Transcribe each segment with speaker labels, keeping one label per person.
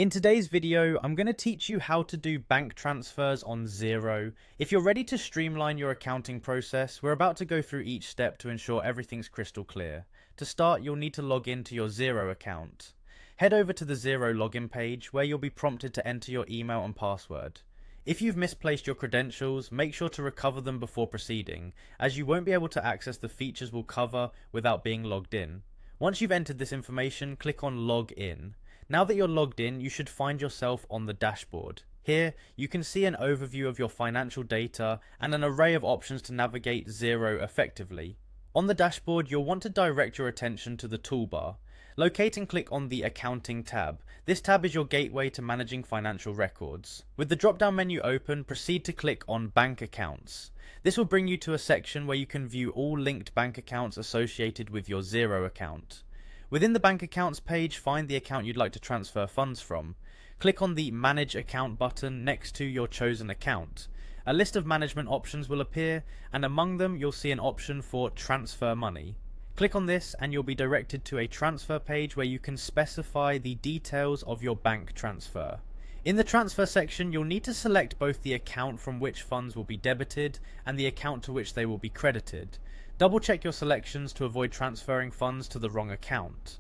Speaker 1: In today's video, I'm going to teach you how to do bank transfers on Xero. If you're ready to streamline your accounting process, we're about to go through each step to ensure everything's crystal clear. To start, you'll need to log into your Xero account. Head over to the Xero login page where you'll be prompted to enter your email and password. If you've misplaced your credentials, make sure to recover them before proceeding, as you won't be able to access the features we'll cover without being logged in. Once you've entered this information, click on Log In. Now that you're logged in, you should find yourself on the dashboard. Here, you can see an overview of your financial data and an array of options to navigate Xero effectively. On the dashboard, you'll want to direct your attention to the toolbar. Locate and click on the Accounting tab. This tab is your gateway to managing financial records. With the drop-down menu open, proceed to click on Bank Accounts. This will bring you to a section where you can view all linked bank accounts associated with your Xero account. Within the bank accounts page, find the account you'd like to transfer funds from. Click on the Manage Account button next to your chosen account. A list of management options will appear, and among them you'll see an option for Transfer Money. Click on this and you'll be directed to a transfer page where you can specify the details of your bank transfer. In the transfer section, you'll need to select both the account from which funds will be debited and the account to which they will be credited. Double check your selections to avoid transferring funds to the wrong account.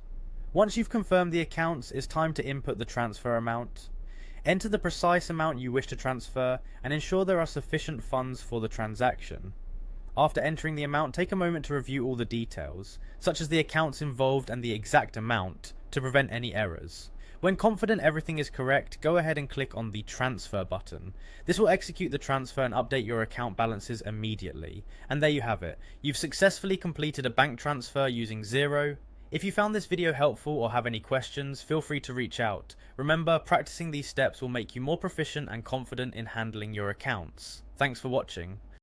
Speaker 1: Once you've confirmed the accounts, it's time to input the transfer amount. Enter the precise amount you wish to transfer and ensure there are sufficient funds for the transaction. After entering the amount, take a moment to review all the details, such as the accounts involved and the exact amount, to prevent any errors. When confident everything is correct, go ahead and click on the Transfer button. This will execute the transfer and update your account balances immediately. And there you have it. You've successfully completed a bank transfer using Xero. If you found this video helpful or have any questions, feel free to reach out. Remember, practicing these steps will make you more proficient and confident in handling your accounts. Thanks for watching.